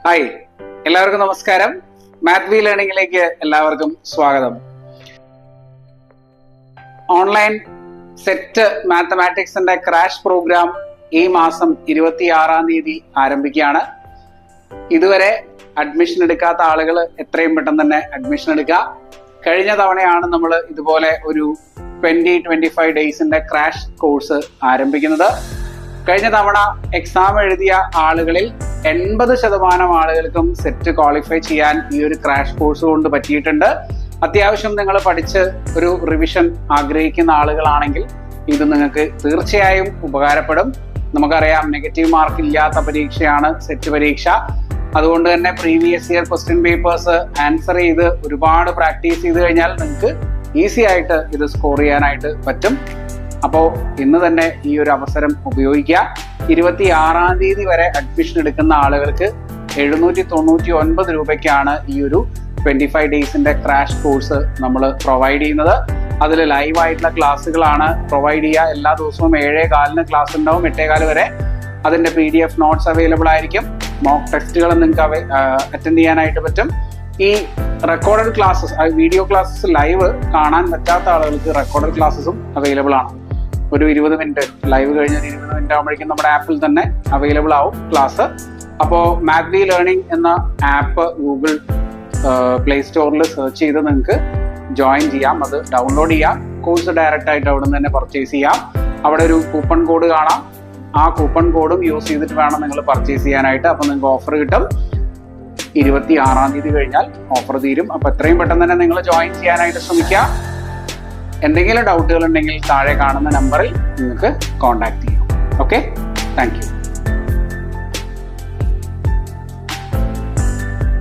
Hi, എല്ലാവർക്കും നമസ്കാരം. Math V ലേണിംഗിലേക്ക് എല്ലാവർക്കും സ്വാഗതം. ഓൺലൈൻ സെറ്റ് മാത്തമാറ്റിക്സിന്റെ ക്രാഷ് പ്രോഗ്രാം ഈ മാസം 26-ാം തീയതി ആരംഭിക്കുകയാണ്. ഇതുവരെ അഡ്മിഷൻ എടുക്കാത്ത ആളുകൾ എത്രയും പെട്ടെന്ന് തന്നെ അഡ്മിഷൻ എടുക്കുക. കഴിഞ്ഞ തവണയാണ് നമ്മൾ ഇതുപോലെ ഒരു 20-25 ഡേയ്സിന്റെ ക്രാഷ് കോഴ്സ് ആരംഭിക്കുന്നത്. കഴിഞ്ഞ തവണ എക്സാം എഴുതിയ ആളുകളിൽ 80% ആളുകൾക്കും സെറ്റ് ക്വാളിഫൈ ചെയ്യാൻ ഈ ഒരു ക്രാഷ് കോഴ്സ് കൊണ്ട് പറ്റിയിട്ടുണ്ട്. അത്യാവശ്യം നിങ്ങൾ പഠിച്ച് ഒരു റിവിഷൻ ആഗ്രഹിക്കുന്ന ആളുകളാണെങ്കിൽ ഇത് നിങ്ങൾക്ക് തീർച്ചയായും ഉപകാരപ്പെടും. നമുക്കറിയാം, നെഗറ്റീവ് മാർക്ക് ഇല്ലാത്ത പരീക്ഷയാണ് സെറ്റ് പരീക്ഷ. അതുകൊണ്ട് തന്നെ previous year question papers answer ചെയ്ത് ഒരുപാട് പ്രാക്ടീസ് ചെയ്ത് കഴിഞ്ഞാൽ നിങ്ങൾക്ക് ഈസി ആയിട്ട് ഇത് സ്കോർ ചെയ്യാനായിട്ട് പറ്റും. അപ്പോൾ ഇന്ന് തന്നെ ഈ ഒരു അവസരം ഉപയോഗിക്കുക. 26-ാം തീയതി വരെ അഡ്മിഷൻ എടുക്കുന്ന ആളുകൾക്ക് 799 രൂപയ്ക്കാണ് ഈ ഒരു 25 ഡേയ്സിന്റെ ക്രാഷ് കോഴ്സ് നമ്മൾ പ്രൊവൈഡ് ചെയ്യുന്നത്. അതിൽ ലൈവായിട്ടുള്ള ക്ലാസ്സുകളാണ് പ്രൊവൈഡ് ചെയ്യുക. എല്ലാ ദിവസവും 7:15 ക്ലാസ് ഉണ്ടാവും, 8:15 വരെ. അതിന്റെ PDF നോട്ട്സ് അവൈലബിൾ ആയിരിക്കും. മോക്ക് ടെസ്റ്റുകൾ നിങ്ങൾക്ക് അറ്റൻഡ് ചെയ്യാനായിട്ട് പറ്റും. ഈ recorded classes, video classes live കാണാൻ പറ്റാത്ത ആളുകൾക്ക് റെക്കോർഡഡ് ക്ലാസ്സസും അവൈലബിൾ ആണ്. ഒരു 20 മിനിറ്റ് ലൈവ് കഴിഞ്ഞ 20 മിനിറ്റ് ആകുമ്പോഴേക്കും നമ്മുടെ ആപ്പിൽ തന്നെ അവൈലബിൾ ആവും ക്ലാസ്. അപ്പോൾ മാത്ത് വി ലേണിംഗ് എന്ന ആപ്പ് ഗൂഗിൾ പ്ലേ സ്റ്റോറിൽ സെർച്ച് ചെയ്ത് നിങ്ങൾക്ക് ജോയിൻ ചെയ്യാം. അത് ഡൗൺലോഡ് ചെയ്യാം. കോഴ്സ് ഡയറക്റ്റ് ആയിട്ട് അവിടെ നിന്ന് തന്നെ പർച്ചേസ് ചെയ്യാം. അവിടെ ഒരു കൂപ്പൺ കോഡ് കാണാം. ആ കൂപ്പൺ കോഡും യൂസ് ചെയ്തിട്ട് വേണം നിങ്ങൾ പർച്ചേസ് ചെയ്യാനായിട്ട്. അപ്പോൾ നിങ്ങൾക്ക് ഓഫർ കിട്ടും. 26-ാം തീയതി കഴിഞ്ഞാൽ ഓഫർ തീരും. അപ്പോൾ എത്രയും പെട്ടെന്ന് തന്നെ നിങ്ങൾ ജോയിൻ ചെയ്യാനായിട്ട് ശ്രമിക്കുക. എന്തെങ്കിലും ഡൗട്ടുകൾ ഉണ്ടെങ്കിൽ താഴെ കാണുന്ന നമ്പറിൽ നിങ്ങൾക്ക് കോൺടാക്ട് ചെയ്യാം. Okay, thank you.